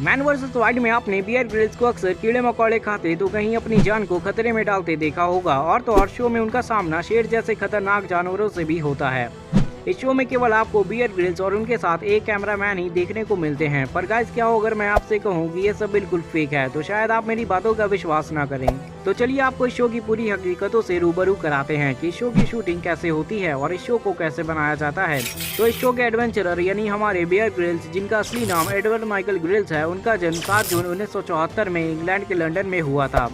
Man versus wild में आपने Bear Grylls को अक्सर कीड़े मकोड़े खाते तो कहीं अपनी जान को खतरे में डालते देखा होगा, और तो और शो में उनका सामना शेर जैसे खतरनाक जानवरों से भी होता है। इस शो में केवल आपको बियर ग्रिल्स और उनके साथ एक कैमरामैन ही देखने को मिलते हैं। पर गाइस, क्या हो अगर मैं आपसे कहूँ कि ये सब बिल्कुल फेक है, तो शायद आप मेरी बातों का विश्वास ना करें। तो चलिए आपको इस शो की पूरी हकीकतों से रूबरू कराते हैं कि इस शो की शूटिंग कैसे होती है और इस शो को कैसे बनाया जाता है। तो इस शो के एडवेंचरर यानी हमारे बियर ग्रिल्स, जिनका असली नाम एडवर्ड माइकल ग्रिल्स है, उनका जन्म 7 जून 1974 में इंग्लैंड के लंदन में हुआ था।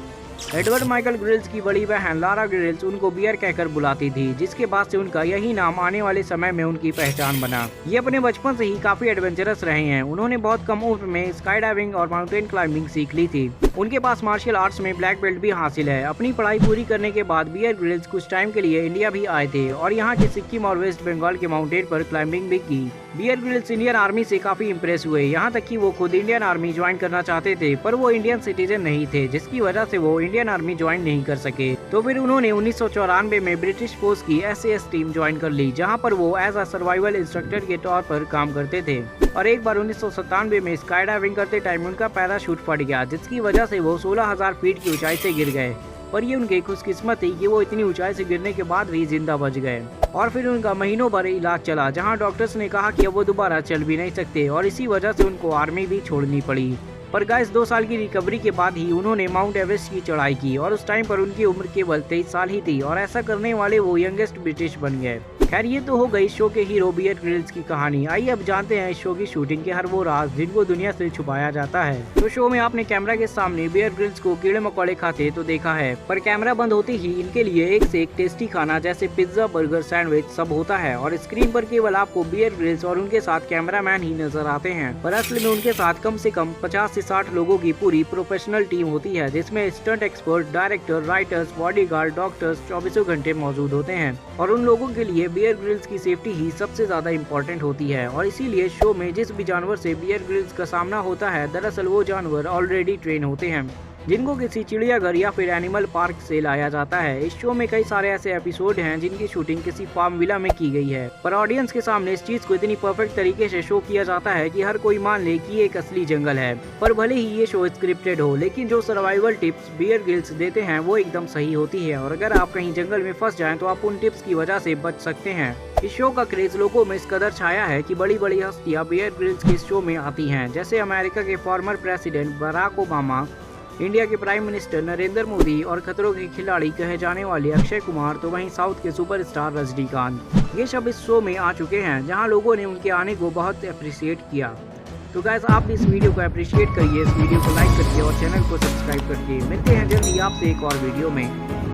एडवर्ड माइकल ग्रिल्स की बड़ी बहन लारा ग्रिल्स उनको बियर कहकर बुलाती थी, जिसके बाद से उनका यही नाम आने वाले समय में उनकी पहचान बना। ये अपने बचपन से ही काफी एडवेंचरस रहे हैं। उन्होंने बहुत कम उम्र में स्काई डाइविंग और माउंटेन क्लाइंबिंग सीख ली थी। उनके पास मार्शल आर्ट्स में ब्लैक बेल्ट भी हासिल है। अपनी पढ़ाई पूरी करने के बाद बियर ग्रिल्स कुछ टाइम के लिए इंडिया भी आए थे और यहाँ के सिक्किम और वेस्ट बंगाल के माउंटेन पर क्लाइंबिंग भी की। बियर ग्रिल्स इंडियन आर्मी से काफी इम्प्रेस हुए, यहाँ तक कि वो खुद इंडियन आर्मी ज्वाइन करना चाहते थे, पर वो इंडियन सिटीजन नहीं थे, जिसकी वजह से वो इंडियन आर्मी ज्वाइन नहीं कर सके। तो फिर उन्होंने 1994 में ब्रिटिश फोर्स की SAS टीम ज्वाइन कर ली, जहाँ पर वो एज अ सर्वाइवल इंस्ट्रक्टर के तौर पर काम करते थे। और एक बार 1997 में स्काई डाइविंग करते टाइम उनका पैराशूट फट गया, जिसकी वजह से वो 16,000 फीट की ऊंचाई से गिर गए। पर ये उनकी खुशकिस्मत थी कि वो इतनी ऊंचाई से गिरने के बाद भी जिंदा बच गए। और फिर उनका महीनों भर इलाज चला, जहां डॉक्टर्स ने कहा कि अब वो दोबारा चल भी नहीं सकते, और इसी वजह से उनको आर्मी भी छोड़नी पड़ी। पर गाइस, 2 साल की रिकवरी के बाद ही उन्होंने माउंट एवरेस्ट की चढ़ाई की, और उस टाइम पर उनकी उम्र केवल 23 साल ही थी, और ऐसा करने वाले वो यंगेस्ट ब्रिटिश बन गए। खैर, ये तो हो गई शो के हीरो बियर ग्रिल्स की कहानी। आइए अब जानते हैं इस शो की शूटिंग के हर वो राज जिनको दुनिया से छुपाया जाता है। तो शो में आपने कैमरा के सामने बियर ग्रिल्स को कीड़े मकोड़े खाते तो देखा है, पर कैमरा बंद होते ही इनके लिए एक से एक टेस्टी खाना जैसे पिज्जा, बर्गर, सैंडविच सब होता है, और स्क्रीन पर केवल आपको बियर ग्रिल्स और उनके साथ कैमरामैन ही नजर आते हैं। पर असल में उनके साथ कम से कम 50 से 60 लोगों की पूरी प्रोफेशनल टीम होती है, जिसमें stunt expert, director, writers, bodyguard, doctors 24 घंटे मौजूद होते हैं। और उन लोगों के लिए बियर ग्रिल्स की सेफ्टी ही सबसे ज्यादा इम्पोर्टेंट होती है, और इसीलिए शो में जिस भी जानवर से बियर ग्रिल्स का सामना होता है, दरअसल वो जानवर ऑलरेडी ट्रेन होते हैं, जिनको किसी चिड़ियाघर या फिर एनिमल पार्क से लाया जाता है। इस शो में कई सारे ऐसे एपिसोड हैं जिनकी शूटिंग किसी फार्म विला में की गई है, पर ऑडियंस के सामने इस चीज को इतनी परफेक्ट तरीके से शो किया जाता है कि हर कोई मान ले कि ये एक असली जंगल है। पर भले ही ये शो स्क्रिप्टेड हो, लेकिन जो सर्वाइवल टिप्स बियर ग्रिल्स देते हैं वो एकदम सही होती है, और अगर आप कहीं जंगल में फंस जाएं तो आप उन टिप्स की वजह से बच सकते हैं। इस शो का क्रेज लोगों में इस कदर छाया है कि बड़ी बड़ी हस्तियां बियर ग्रिल्स के शो में आती हैं, जैसे अमेरिका के former president Barack Obama, India के प्राइम मिनिस्टर नरेंद्र मोदी, और खतरों के खिलाड़ी कहे जाने वाले अक्षय कुमार, तो वहीं साउथ के सुपरस्टार रजनीकांत। ये सब इस शो में आ चुके हैं, जहां लोगों ने उनके आने को बहुत अप्रिशिएट किया। तो गाइस, आप भी इस वीडियो को अप्रिशिएट करिए, इस वीडियो को लाइक करके और चैनल को सब्सक्राइब करके। मिलते हैं जल्दी आपसे एक और वीडियो में।